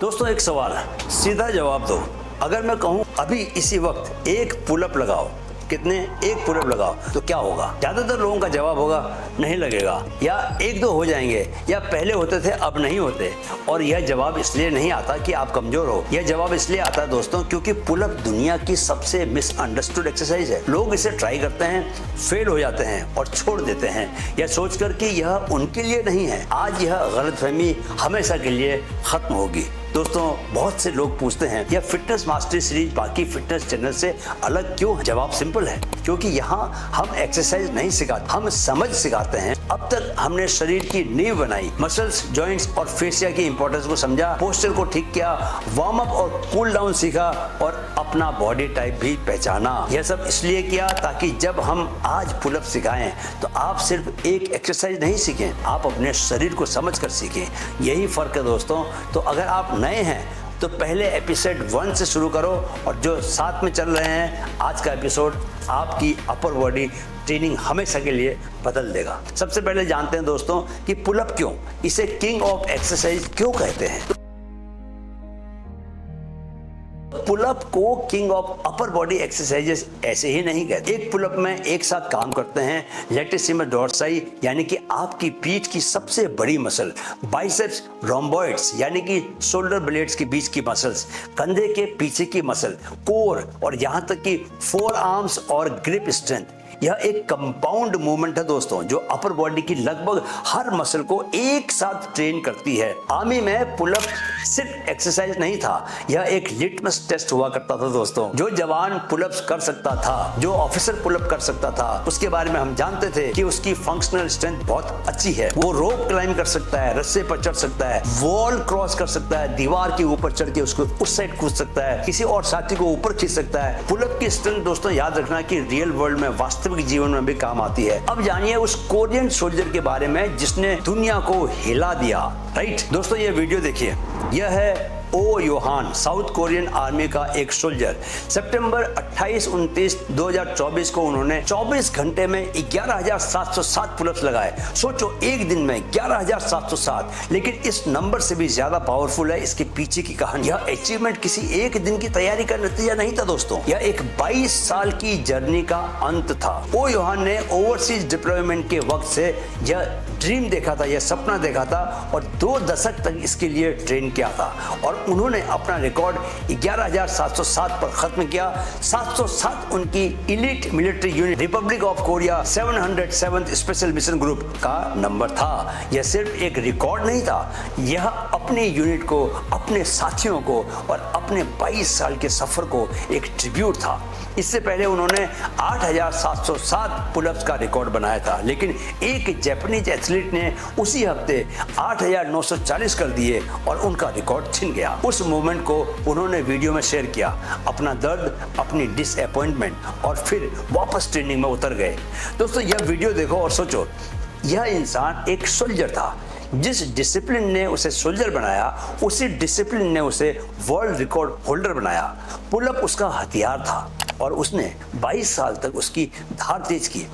दोस्तों एक सवाल है, सीधा जवाब दो। अगर मैं कहूं अभी इसी वक्त एक पुलअप लगाओ, कितने? एक पुलअप लगाओ, तो क्या होगा? ज्यादातर लोगों का जवाब होगा नहीं लगेगा, या एक दो हो जाएंगे, या पहले होते थे अब नहीं होते। और यह जवाब इसलिए नहीं आता कि आप कमजोर हो, यह जवाब इसलिए आता है दोस्तों क्योंकि पुलअप दुनिया की सबसे मिसअंडरस्टूड एक्सरसाइज है। लोग इसे ट्राई करते हैं, फेल हो जाते हैं और छोड़ देते हैं, यह सोचकर कि यह उनके लिए नहीं है। आज यह गलतफहमी हमेशा के लिए खत्म होगी। दोस्तों बहुत से लोग पूछते हैं यह फिटनेस मास्टरी सीरीज बाकी फिटनेस चैनल से अलग क्यों है? जवाब सिंपल है, क्योंकि यहाँ हम एक्सरसाइज नहीं सिखाते, हम समझ सिखाते हैं। अब तक हमने शरीर की नींव बनाई, मसल्स, जॉइंट्स और फेशिया की इंपॉर्टेंस को समझा, पोस्चर को ठीक किया, वार्म अप और कूल डाउन सीखा और अपना बॉडी टाइप भी पहचाना। यह सब इसलिए किया ताकि जब हम आज पुलअप सिखाएं तो आप सिर्फ एक एक्सरसाइज नहीं सीखें, आप अपने शरीर को समझ कर सीखें। यही फर्क है दोस्तों। तो अगर आप नए हैं तो पहले एपिसोड 1 से शुरू करो, और जो साथ में चल रहे हैं आज का एपिसोड आपकी अपर बॉडी ट्रेनिंग हमेशा के लिए बदल देगा। सबसे पहले जानते हैं दोस्तों कि पुलअप क्यों, इसे किंग ऑफ एक्सरसाइज क्यों कहते हैं। पुलअप को king of upper body exercises ऐसे ही नहीं कहते। एक पुलअप में एक साथ काम करते हैं लैटिसिमस डोर्साई यानी कि आपकी पीठ की सबसे बड़ी मसल, बाइसेप्स रोम्बॉइड्स यानी कि शोल्डर ब्लेड्स के बीच की मसल्स, कंधे के पीछे की मसल, कोर और यहाँ तक कि फोर आर्म्स और ग्रिप स्ट्रेंथ। यह एक कंपाउंड मूवमेंट है दोस्तों जो अपर बॉडी की लगभग हर मसल को एक साथ ट्रेन करती है। आर्मी में पुलअप सिर्फ एक्सरसाइज नहीं था, यह एक लिटमस टेस्ट हुआ करता था दोस्तों। जो जवान पुलअप्स कर सकता था, जो ऑफिसर पुलअप कर सकता था, उसके बारे में हम जानते थे कि उसकी फंक्शनल स्ट्रेंथ बहुत अच्छी है। वो रोप क्लाइंब कर सकता है, रस्से पर चढ़ सकता है, वॉल क्रॉस कर सकता है, दीवार के ऊपर चढ़ के उसको उस साइड कूद सकता है, किसी और साथी को ऊपर खींच सकता है। पुलअप की स्ट्रेंथ दोस्तों याद रखना कि रियल वर्ल्ड में, वास्तविक जीवन में भी काम आती है। अब जानिए उस कोरियन सोल्जर के बारे में जिसने दुनिया को हिला दिया। राइट दोस्तों, ये वीडियो देखिए। यह है ओ योहान, साउथ कोरियन आर्मी का एक सोल्जर। सितंबर 28-29, 2024 को उन्होंने 24 घंटे में 11,707 पुलअप्स लगाए। सोचो एक दिन में 11,707। लेकिन इस नंबर से भी ज्यादा पावरफुल है इसके पीछे की कहानी। यह अचीवमेंट किसी एक दिन की तैयारी का नतीजा नहीं था दोस्तों, यह एक 22 साल की जर्नी का अंत था। ओ योहान ने ओवरसीज डिप्लॉयमेंट के वक्त से यह ड्रीम देखा था, यह सपना देखा था और 2 दशक तक इसके लिए ट्रेन किया था, और उन्होंने अपना रिकॉर्ड 11,707 पर खत्म किया। 707 उनकी elite military unit Republic of Korea 707th special mission group का नंबर था। यह सिर्फ एक रिकॉर्ड नहीं था, यह अपनी यूनिट को, अपने साथियों को और अपने 22 साल के सफर को एक ट्रिब्यूट था। इससे पहले उन्होंने 8,707 पुलअप्स का रिकॉर्ड बनाया था, लेकिन एक जापानीज एथलीट ने उसी हफ्ते 8,940 कर दिए और उनका रिकॉर्ड छिन गया। उस मोमेंट को उन्होंने वीडियो में शेयर किया, अपना दर्द, अपनी डिसअपॉइंटमेंट, और फिर वापस ट्रेनिंग में उतर गए। दोस्तों यह वीडियो देखो और सोचो, यह इंसान एक सोल्जर था। जिस डिसिप्लिन ने उसे सोल्जर बनाया, उसी डिसिप्लिन ने उसे वर्ल्ड रिकॉर्ड होल्डर बनाया। पुलअप उसका हथियार था और उसने 22 साल तक उसकी धार तेज की।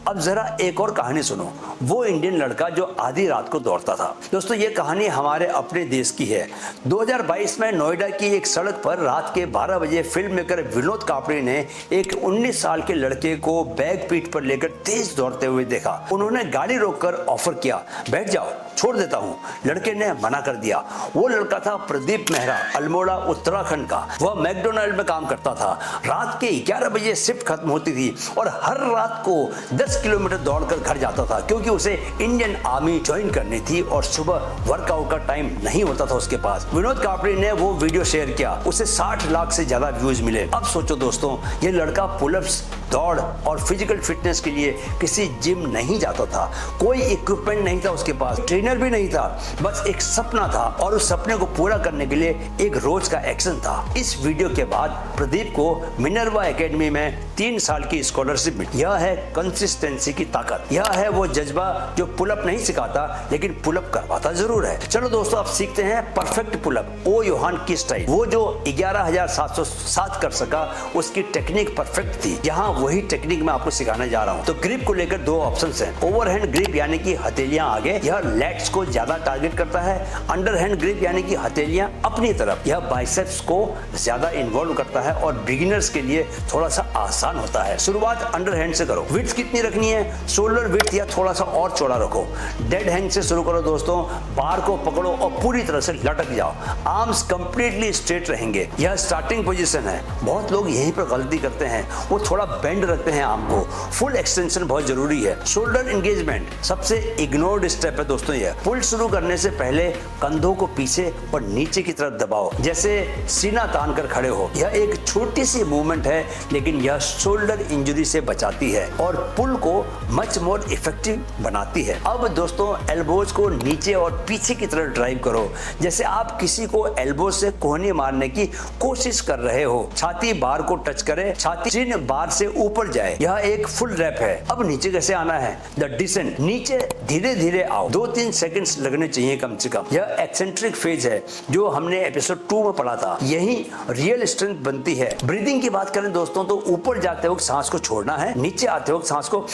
अब जरा एक और कहानी सुनो, वो इंडियन लड़का जो आधी रात को दौड़ता था। दोस्तों ये कहानी हमारे अपने देश की है। 2022 में नोएडा की एक सड़क पर रात के 12 बजे फिल्म मेकर विनोद कापड़ी ने एक 19 साल के लड़के को बैग पीठ पर लेकर तेज दौड़ते हुए देखा। उन्होंने गाड़ी रोककर ऑफर किया, बैठ जाओ, छोड़ देता हूँ। लड़के ने मना कर दिया। वो लड़का था प्रदीप मेहरा, अल्मोड़ा उत्तराखंड का। वह मैकडोनाल्ड में काम करता था। रात के 11 बजे शिफ्ट खत्म होती थी और हर रात को 10 किलोमीटर दौड़कर घर जाता था, क्योंकि उसे इंडियन आर्मी ज्वाइन करनी थी और सुबह वर्कआउट का टाइम नहीं होता था उसके पास। विनोद कापड़ी ने वो वीडियो शेयर किया, उसे 60 लाख से ज्यादा व्यूज मिले। अब सोचो दोस्तों, ये लड़का पुलअप्स, दौड़ और फिजिकल फिटनेस के लिए किसी जिम नहीं जाता था, कोई इक्विपमेंट नहीं था उसके पास, ट्रेनर भी नहीं था, बस एक सपना था और उस सपने को पूरा करने के लिए एक रोज का एक्शन था। इस वीडियो के बाद प्रदीप को मिनर्वा एकेडमी में 3 साल की स्कॉलरशिप मिली। यह है कंसिस्टेंसी की ताकत। यह है वो जज्बा जो पुलअप नहीं सिखाता लेकिन पुलअप करवाता जरूर है। चलो दोस्तों, अब सीखते हैं परफेक्ट पुलअप। ओ योहान की स्टाइल, वो जो 11,707 कर सका, उसकी टेक्निक परफेक्ट थी। यहाँ वही टेक्निक मैं आपको सिखाने जा रहा हूँ। तो ग्रिप को लेकर 2 ऑप्शंस हैं। ओवरहैंड ग्रिप यानी कि हथेलियां आगे, यह लेट्स को ज्यादा टारगेट करता है। अंडरहैंड ग्रिप यानी कि हथेलियां अपनी तरफ, यह बाइसेप्स को ज्यादा इन्वॉल्व करता है और बिगिनर्स के लिए थोड़ा सा आसान होता है। शुरुआत अंडरहैंड से करो। विड्थ कितनी रखनी है? शोल्डर विड्थ या थोड़ा सा और चौड़ा रखो। डेड हैंग से शुरू करो दोस्तों। बार को पकड़ो और पूरी तरह से लटक जाओ। आर्म्स कंप्लीटली स्ट्रेट रहेंगे। यह स्टार्टिंग पोजीशन है। बहुत लोग यहीं पर गलती करते हैं, वो थोड़ा बेंड रखते हैं आर्म को। फुल एक्सटेंशन बहुत जरूरी है। शोल्डर एंगेजमेंट सबसे इग्नोर्ड स्टेप है दोस्तों। यह पुल शुरू करने से पहले कंधों को पीछे और नीचे की तरफ दबाओ, जैसे सीना तान कर खड़े हो। यह एक छोटी सी मूवमेंट है लेकिन यह शोल्डर इंजरी से बचाती है और पुल को मच मोर इफेक्टिव बनाती है। अब दोस्तों, एल्बोज को नीचे और पीछे की तरफ ड्राइव करो, जैसे आप किसी को एल्बो से कोहनी मारने की कोशिश कर रहे हो। छाती बार को टच करे, छाती चिन बार से ऊपर जाए। यह एक फुल रैप है। अब नीचे कैसे आना है? द डिसेंट, नीचे धीरे धीरे आओ। 2-3 सेकंड्स लगने चाहिए कम से कम। यह एक्सेंट्रिक फेज है जो हमने एपिसोड 2 में पढ़ा था। यही रियल स्ट्रेंथ बनती है। ब्रीदिंग की बात करें दोस्तों, तो ऊपर जाते वक्त सांस को छोड़ना है, नीचे आते वक्त सांस को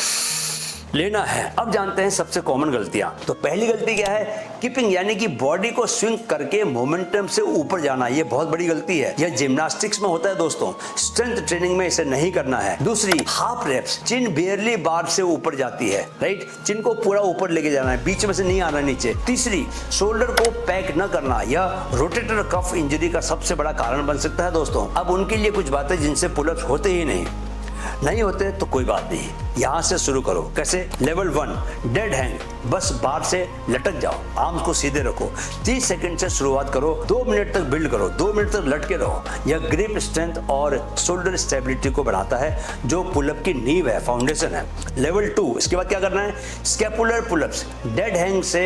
लेना है। अब जानते हैं सबसे कॉमन गलतियां। तो पहली गलती क्या है? किपिंग, यानी कि बॉडी को स्विंग करके मोमेंटम से ऊपर जाना। ये बहुत बड़ी गलती है। यह जिम्नास्टिक्स में होता है दोस्तों, स्ट्रेंथ ट्रेनिंग में इसे नहीं करना है। दूसरी, हाफ रेप्स, चिन बेयरली बार से ऊपर जाती है, राइट? चिन को पूरा ऊपर लेके जाना है, बीच में से नहीं आना नीचे। तीसरी, शोल्डर को पैक न करना। यह रोटेटर कफ इंजरी का सबसे बड़ा कारण बन सकता है दोस्तों। अब उनके लिए कुछ बातें जिनसे पुलअप्स होते ही नहीं होते तो कोई बात नहीं, यहां से शुरू करो। कैसे? लेवल 1, डेड हैंग, बस बार से लटक जाओ, आर्म्स को सीधे रखो। 30 सेकंड से शुरुआत करो, 2 मिनट तक बिल्ड करो, 2 मिनट तक लटके रहो। यह ग्रिप स्ट्रेंथ और शोल्डर स्टेबिलिटी को बढ़ाता है, जो पुलअप की नींव है, फाउंडेशन है। लेवल 2, इसके बाद क्या करना है? स्कैपुलर पुलअप्स, डेड हैंग से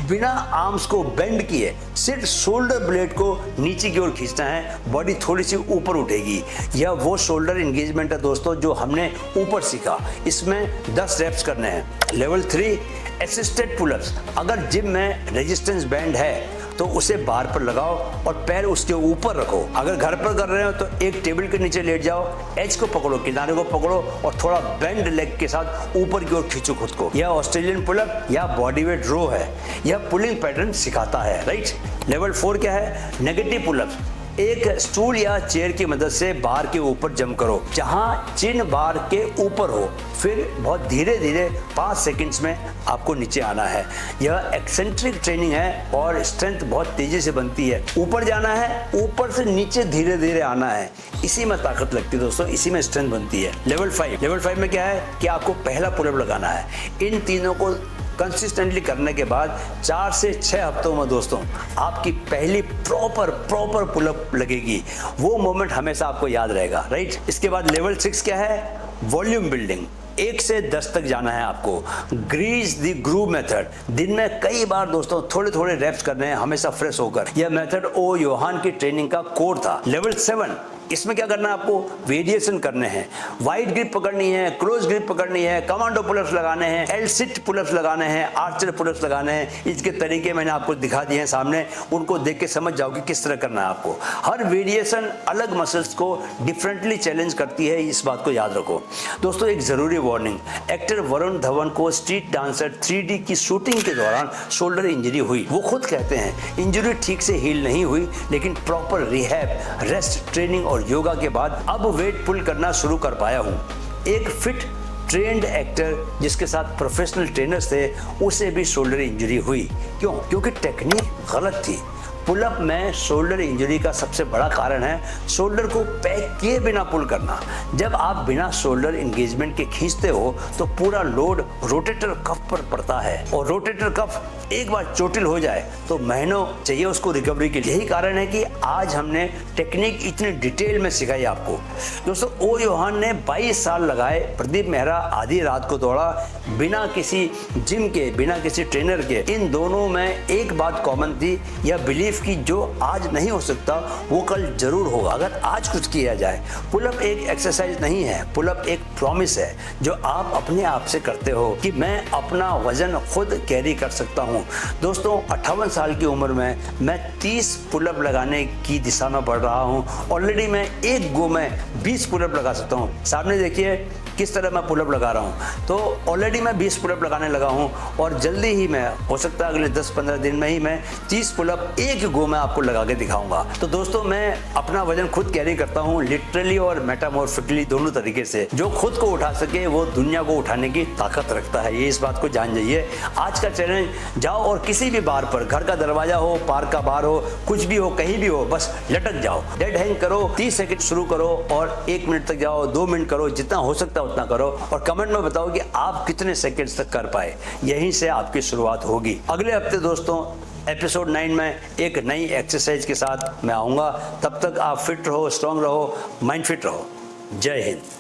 बिना आर्म्स को बेंड किए सिर्फ शोल्डर ब्लेड को नीचे की ओर खींचना है, बॉडी थोड़ी सी ऊपर उठेगी। यह वो शोल्डर एंगेजमेंट है दोस्तों जो हमने ऊपर सीखा। इसमें 10 रेप्स करने हैं। Level 3, assisted pullups. अगर जिम में रेजिस्टेंस बैंड है तो उसे बार पर लगाओ और पैर उसके ऊपर रखो। अगर घर पर कर रहे हो तो एक टेबल के नीचे लेट जाओ, एज को पकड़ो, किनारे को पकड़ो और थोड़ा बेंड लेग के साथ ऊपर की ओर खींचो खुद को। यह ऑस्ट्रेलियन पुलअप या बॉडी वेट रो है। यह पुलिंग पैटर्न सिखाता है, राइट? लेवल 4 क्या है? Negative pullups. एक स्टूल या चेयर की मदद से बार के ऊपर जंप करो, जहां चिन बार के ऊपर हो। फिर बहुत धीरे धीरे 5 सेकंड्स में आपको नीचे आना है। यह एक्सेंट्रिक ट्रेनिंग है और स्ट्रेंथ बहुत तेजी से बनती है। ऊपर जाना है, ऊपर से नीचे धीरे धीरे आना है। इसी में ताकत लगती है दोस्तों, इसी में स्ट्रेंथ बनती है। लेवल 5 में क्या है कि आपको पहला पुलअप लगाना है। इन तीनों को कंसिस्टेंटली करने के बाद 4 से 6 हफ्तों में दोस्तों आपकी पहली प्रॉपर पुलअप लगेगी। वो मोमेंट हमेशा आपको याद रहेगा, राइट? इसके बाद लेवल 6 क्या है? Volume building. 1 से 10 तक जाना है आपको। ग्रीस द ग्रूव मेथड, दिन में कई बार दोस्तों थोड़े रेप्स करने हैं, हमेशा फ्रेश होकर। यह मेथड ओ योहान की ट्रेनिंग का कोर था। लेवल 7, इसमें क्या करना है आपको? वेरिएशन करने हैं। वाइड ग्रिप पकड़नी है, क्लोज ग्रिप पकड़नी है, कमांडो पुलअप्स लगाने हैं, एल सिट पुलअप्स लगाने हैं, आर्चर पुलअप्स लगाने हैं। इसके तरीके मैंने आपको दिखा दिए हैं सामने, उनको देख के समझ जाओ कि किस तरह करना है आपको। हर वेरिएशन अलग मसल्स को डिफरेंटली चैलेंज करती है, इस बात को याद रखो दोस्तों। एक जरूरी वार्निंग, एक्टर वरुण धवन को स्ट्रीट डांसर 3D की शूटिंग के दौरान शोल्डर इंजरी हुई। वो खुद कहते हैं इंजरी ठीक से हील नहीं हुई, लेकिन प्रॉपर रिहैब, रेस्ट, ट्रेनिंग और योगा के बाद अब वेट पुल करना शुरू कर पाया हूं। एक फिट ट्रेंड एक्टर जिसके साथ प्रोफेशनल ट्रेनर्स थे, उसे भी शोल्डर इंजरी हुई। क्यों? क्योंकि टेक्निक गलत थी। पुलअप में शोल्डर इंजरी का सबसे बड़ा कारण है शोल्डर को पैक किए बिना पुल करना। जब आप बिना शोल्डर एंगेजमेंट के खींचते हो तो पूरा लोड रोटेटर कफ पर पड़ता है और रोटेटर कफ एक बार चोटिल हो जाए तो महीनों चाहिए उसको रिकवरी के लिए। यही कारण है कि आज हमने टेक्निक इतनी डिटेल में सिखाई आपको। दोस्तों, ओ योहान ने 22 साल लगाए, प्रदीप मेहरा आधी रात को दौड़ा, बिना किसी जिम के, बिना किसी ट्रेनर के। इन दोनों में एक बात कॉमन थी, यह बिलीफ की जो आज नहीं हो सकता वो कल जरूर होगा अगर आज कुछ किया जाए। पुलअप एक एक्सरसाइज नहीं है, पुलअप एक प्रॉमिस है जो आप अपने आप से करते हो कि मैं अपना वजन खुद कैरी कर सकता हूं। दोस्तों, 58 साल की उम्र में मैं 30 पुलअप लगाने की दिशा में बढ़ रहा हूं। ऑलरेडी मैं एक गो में 20 पुलअप लगा सकता हूं। सामने देखिए किस तरह मैं पुलअप लगा रहा हूं। तो ऑलरेडी मैं 20 पुलअप लगाने लगा हूं और जल्दी ही मैं, हो सकता है अगले 10-15 दिन में ही मैं 30 पुलअप एक गो में आपको लगा के दिखाऊंगा। तो दोस्तों, मैं अपना वजन खुद कैरी करता हूं, लिटरली और मेटामॉर्फिकली दोनों तरीके से। जो खुद को उठा सके वो दुनिया को उठाने की ताकत रखता है, ये इस बात को जान जाइए। आज का चैलेंज, जाओ और किसी भी बार पर, घर का दरवाजा हो, पार्क का बार हो, कुछ भी हो, कहीं भी हो, बस लटक जाओ, डेड हैंग करो, 30 सेकंड शुरू करो और 1 मिनट तक जाओ, 2 मिनट करो, जितना हो सकता है उतना करो और कमेंट में बताओ कि आप कितने सेकंड्स तक कर पाए। यहीं से आपकी शुरुआत होगी। अगले हफ्ते दोस्तों एपिसोड 9 में एक नई एक्सरसाइज के साथ मैं आऊंगा। तब तक आप फिट रहो, स्ट्रांग रहो, माइंड फिट रहो। जय हिंद।